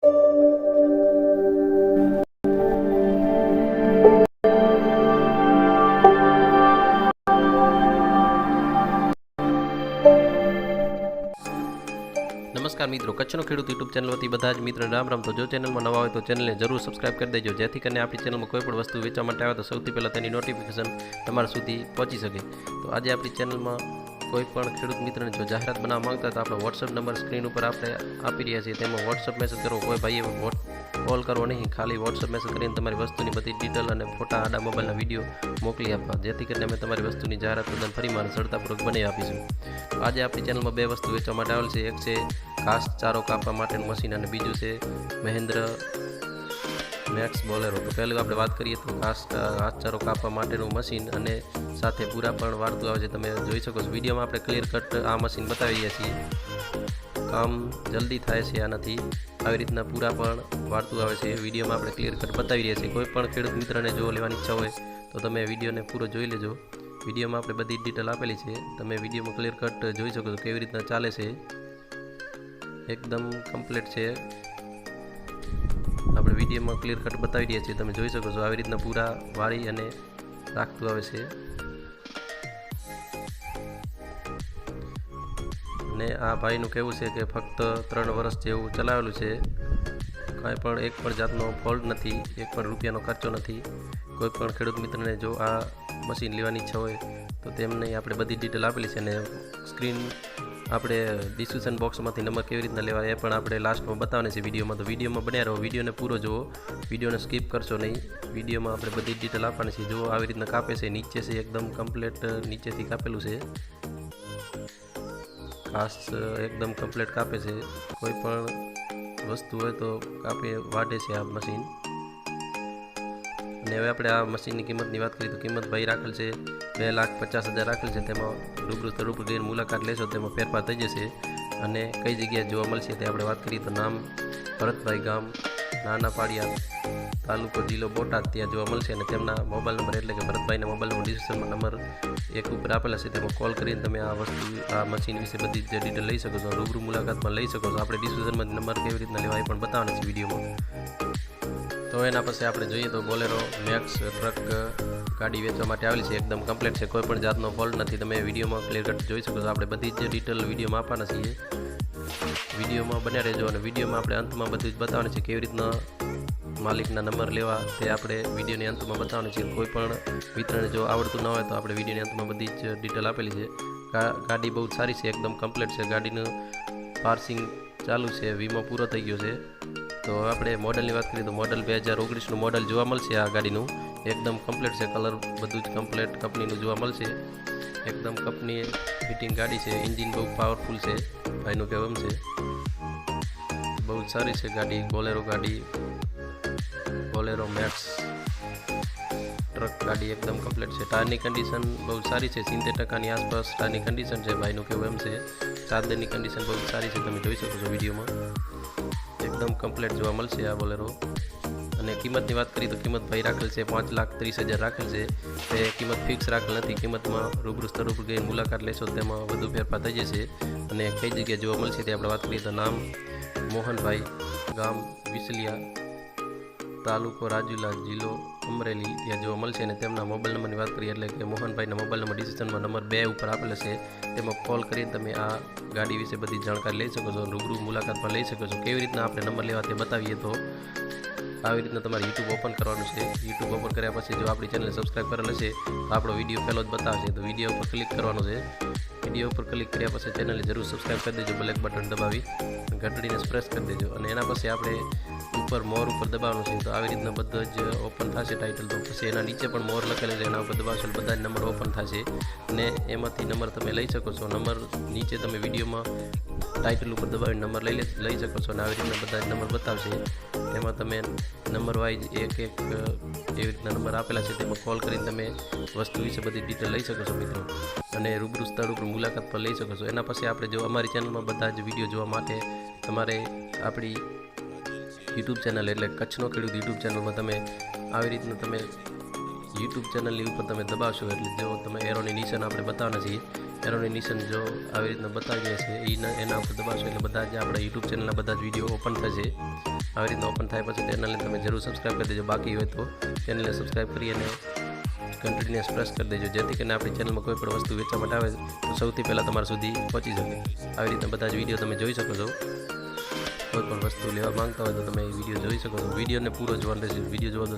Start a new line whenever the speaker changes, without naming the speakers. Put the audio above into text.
નમસ્કાર મિત્રો, કચ્છનો ખેડૂત યુટ્યુબ ચેનલ વતી બધા જ મિત્રોને રામ રામ। તો જો ચેનલમાં નવા હોય તો ચેનલને જરૂર સબસ્ક્રાઇબ કરી દેજો, જેથી કરીને આપણી ચેનલમાં કોઈ પણ વસ્તુ વેચવા માટે આવે તો સૌથી પહેલાં તેની નોટિફિકેશન તમારા સુધી પહોંચી શકે। તો આજે આપણી ચેનલમાં કોઈ પણ ખેડૂત મિત્રને જો જાહેરાત બનાવવા માંગતા તો આપણો વોટ્સઅપ નંબર સ્ક્રીન ઉપર આપણે આપી રહ્યા છીએ, તેમાં વોટ્સઅપ મેસેજ કરવો, કોઈ ભાઈએ કોલ કરવો નહીં, ખાલી વોટ્સઅપ મેસેજ કરીને તમારી વસ્તુની બધી ડિટેલ અને ફોટા આડા મોબાઈલના વિડીયો મોકલી આપવા, જેથી કરીને અમે તમારી વસ્તુની જાહેરાત તદ્દન ફરીમાં સરળતાપૂર્વક બનાવી આપીશું। આજે આપણી ચેનલમાં બે વસ્તુ વેચવા માટે આવેલ છે, એક છે ઘાસ ચારો કાપવા માટેનું મશીન અને બીજું છે મહેન્દ્ર મેક્સ બોલેરો। તો પહેલું આપણે વાત કરીએ તો ઘાસ ચારો કાપવા માટેનું મશીન અને સાથે પૂરા પણ વાળતું આવે છે, તમે જોઈ શકો છો। વિડીયોમાં આપણે ક્લિયર કટ આ મશીન બતાવી રહ્યા છીએ, કામ જલ્દી થાય છે આનાથી, આવી રીતના પૂરા પણ વાળતું આવે છે, વિડીયોમાં આપણે ક્લિયર કટ બતાવી રહ્યા છીએ। કોઈ પણ ખેડૂત મિત્રને જો લેવાની ઈચ્છા હોય તો તમે વિડીયોને પૂરો જોઈ લેજો, વિડીયોમાં આપણે બધી ડિટેલ આપેલી છે, તમે વિડીયોમાં ક્લિયર કટ જોઈ શકો છો કેવી રીતના ચાલે છે, એકદમ કમ્પ્લીટ છે। આપણે વિડીયોમાં ક્લિયર કટ બતાવી રહ્યા છીએ, તમે જોઈ શકો છો આવી રીતના પૂરા વાળી અને રાખતું આવે છે। અને આ ભાઈનું કહેવું છે કે ફક્ત 3 વર્ષ જેવું ચલાવેલું છે, કાંઈ પણ એક પણ જાતનો ફોલ્ટ નથી, એક પણ રૂપિયાનો ખર્ચો નથી। કોઈ પણ ખેડૂત મિત્રને જો આ મશીન લેવાની ઈચ્છા હોય તો તેમને આપણે બધી ડિટેલ આપેલી છે, અને સ્ક્રીન આપણે ડિસ્ક્રિપ્શન બોક્સમાંથી નંબર કેવી રીતના લેવા એ પણ આપણે લાસ્ટમાં બતાવવાની છે વિડીયોમાં। તો વિડીયોમાં બન્યા રહો, વિડીયોને પૂરો જુઓ, વિડીયોને સ્કીપ કરશો નહીં, વિડીયોમાં આપણે બધી ડિટેલ આપવાની છે। જુઓ આવી રીતના કાપે છે, નીચે છે એકદમ કમ્પ્લીટ નીચેથી કાપેલું છે, ઘાસ એકદમ કમ્પ્લીટ કાપે છે, કોઈ પણ વસ્તુ હોય તો કાપે વાઢે છે આ મશીન। અને હવે આપણે આ મશીનની કિંમતની વાત કરીએ તો કિંમત ભાઈ રાખેલ છે 2,50,000 રાખેલ છે, તેમાં રૂબરૂ જઈને મુલાકાત લેશો તેમાં ફેરફાર થઈ જશે। અને કઈ જગ્યાએ જોવા મળશે તે આપણે વાત કરીએ તો નામ ભરતભાઈ, ગામ નાના પાડિયા, તાલુકો જિલ્લો બોટાદ, ત્યાં જોવા મળશે। અને તેમના મોબાઈલ નંબર એટલે કે ભરતભાઈના મોબાઈલ નંબર ડિસ્ક્રિપ્શનમાં નંબર એક ઉપર આપેલા છે, તેમાં કોલ કરીને તમે આ વસ્તુ આ મશીન વિશે બધી જ ડિટેલ લઈ શકો છો, રૂબરૂ મુલાકાતમાં લઈ શકો છો। આપણે ડિસ્ક્રિપ્શનમાં નંબર કેવી રીતના લેવા એ પણ બતાવવાના છે વિડીયોમાં। તો એના પછી આપણે જોઈએ તો બોલેરો મેક્સ ટ્રક ગાડી વેચવા માટે આવેલી છે, એકદમ કમ્પ્લીટ છે, કોઈ પણ જાતનો ફોલ્ટ નથી, તમે વિડીયોમાં ક્લિયર કટ જોઈ શકો છો। આપણે બધી જ ડિટેલ વિડીયોમાં આપવાના છીએ, વિડીયોમાં બન્યા રહેજો, અને વિડીયોમાં આપણે અંતમાં બધું જ બતાવવાનું છે, કેવી રીતના માલિકના નંબર લેવા તે આપણે વિડીયોની અંતમાં બતાવવાનું છે। કોઈ પણ મિત્રને જો આવડતું ન હોય તો આપણે વિડીયોની અંતમાં બધી જ ડિટેલ આપેલી છે। ગાડી બહુ સારી છે, એકદમ કમ્પ્લીટ છે, ગાડીનું પાર્સિંગ ચાલુ છે, વીમો પૂરો થઈ ગયો છે। તો આપણે મોડલની વાત કરીએ તો મોડલ 2019નું મોડલ જોવા મળશે આ ગાડીનું, એકદમ કમ્પ્લીટ છે, કલર બધું જ કમ્પ્લીટ કંપનીનું જોવા મળશે, એકદમ કંપની ફિટિંગ ગાડી છે, એન્જિન બહુ પાવરફુલ છે, ભાઈનું કહેવું છે, બહુ જ સારી છે ગાડી, બોલેરો મેક્સ ટ્રક ગાડી એકદમ કમ્પ્લીટ છે। ટાયરની કન્ડિશન બહુ સારી છે, 70% આસપાસ ટાયરની કન્ડિશન છે, ભાઈનું કહેવું એમ છે। ચાદરની કન્ડિશન બહુ સારી છે, તમે જોઈ શકો છો વિડીયોમાં, એકદમ કમ્પ્લીટ જોવા મળશે આ બોલેરો। અને કિંમતની વાત કરીએ તો કિંમત ભાઈ રાખેલ છે 5,30,000 રાખેલ છે, તે કિંમત ફિક્સ રાખેલ નથી, કિંમતમાં રૂબરૂ સ્થળ ઉપર ગઈ મુલાકાત લેશો તેમાં વધુ ફેરફાર થઈ જશે। અને કઈ જગ્યાએ જોવા મળશે તે આપણે વાત કરીએ તો નામ મોહનભાઈ, ગામ વિસલિયા, તાલુકો રાજુલા, જિલ્લો અમરેલી, ત્યાં જોવા મળશે। અને તેમના મોબાઈલ નંબરની વાત કરીએ એટલે કે મોહનભાઈના મોબાઈલ નંબર ડિસ્ક્રિપ્શનમાં નંબર 2 ઉપર આપેલો છે, તેમાં કોલ કરીને તમે આ ગાડી વિશે બધી જાણકારી લઈ શકો છો, રૂબરૂ મુલાકાતમાં લઈ શકો છો। કેવી રીતના આપણે નંબર લેવા તે બતાવીએ તો આવી રીતના તમારે યુટ્યુબ ઓપન કરવાનું છે, યુટ્યુબ ઓપન કર્યા પછી જો આપણી ચેનલને સબસ્ક્રાઈબ કરેલ હશે તો આપણો વિડીયો પહેલો જ બતાવશે, તો વિડીયો ઉપર ક્લિક કરવાનું છે, વિડીયો ઉપર ક્લિક કર્યા પછી ચેનલને જરૂર સબસ્ક્રાઈબ કરી દેજો, બ્લેક બટન દબાવી ઘંટડીને પ્રેસ કરી દેજો। અને એના પછી આપણે ઉપર મોર ઉપર દબાવવાનું છે, તો આવી રીતના બધું જ ઓપન થશે ટાઇટલ, તો પછી એના નીચે પણ મોર લખેલું છે, એના ઉપર દબાવશો બધા જ નંબર ઓપન થશે, અને એમાંથી નંબર તમે લઈ શકો છો। નંબર નીચે તમે વિડીયોમાં ટાઇટલ ઉપર દબાવીને નંબર લઈ શકો છો, અને આવી રીતના બધા જ નંબર બતાવશે, તેમાં તમે નંબર વાઇઝ એક એવી રીતના નંબર આપેલા છે, તેમાં કોલ કરીને તમે વસ્તુ વિશે બધી ડિટેલ લઈ શકો છો મિત્રો, અને રૂબરૂ સ્થળ ઉપર મુલાકાત પર લઈ શકો છો। એના પછી આપણે જો અમારી ચેનલમાં બધા જ વિડીયો જોવા માટે તમારે આપણી યુટ્યુબ ચેનલ એટલે કચ્છનો ખેડૂત યુટ્યુબ ચેનલમાં તમે આવી રીતના તમે યુટ્યુબ ચેનલની ઉપર તમે દબાવશો એટલે જો તમે એરોની નિશાન આપણે બતાવવાના છીએ, એરોની નિશાન જો આવી રીતના બતાવીએ છીએ એના ઉપર દબાવશો એટલે બધા જ આપણા યુટ્યુબ ચેનલના બધા જ વિડીયો ઓપન થશે। આવી રીતના ઓપન થાય પછી ચેનલને તમે જરૂર સબસ્ક્રાઈબ કરી દેજો. બાકી હોય તો ચેનલને સબસ્ક્રાઈબ કરી અને કન્ટિન્યુઅસ પ્રેસ કરી દેજો, જેથી કરીને આપણી ચેનલમાં કોઈ પણ વસ્તુ વેચવા માટે આવે તો સૌથી પહેલાં તમારા સુધી પહોંચી શકે. આવી રીતના બધા જ વિડીયો તમે જોઈ શકો છો. કોઈ પણ વસ્તુ લેવા માંગતા હોય તો તમે એ વિડીયો જોઈ શકો છો. વિડીયોને પૂરો જોવાનો રહેશે. વિડીયો જોવાનો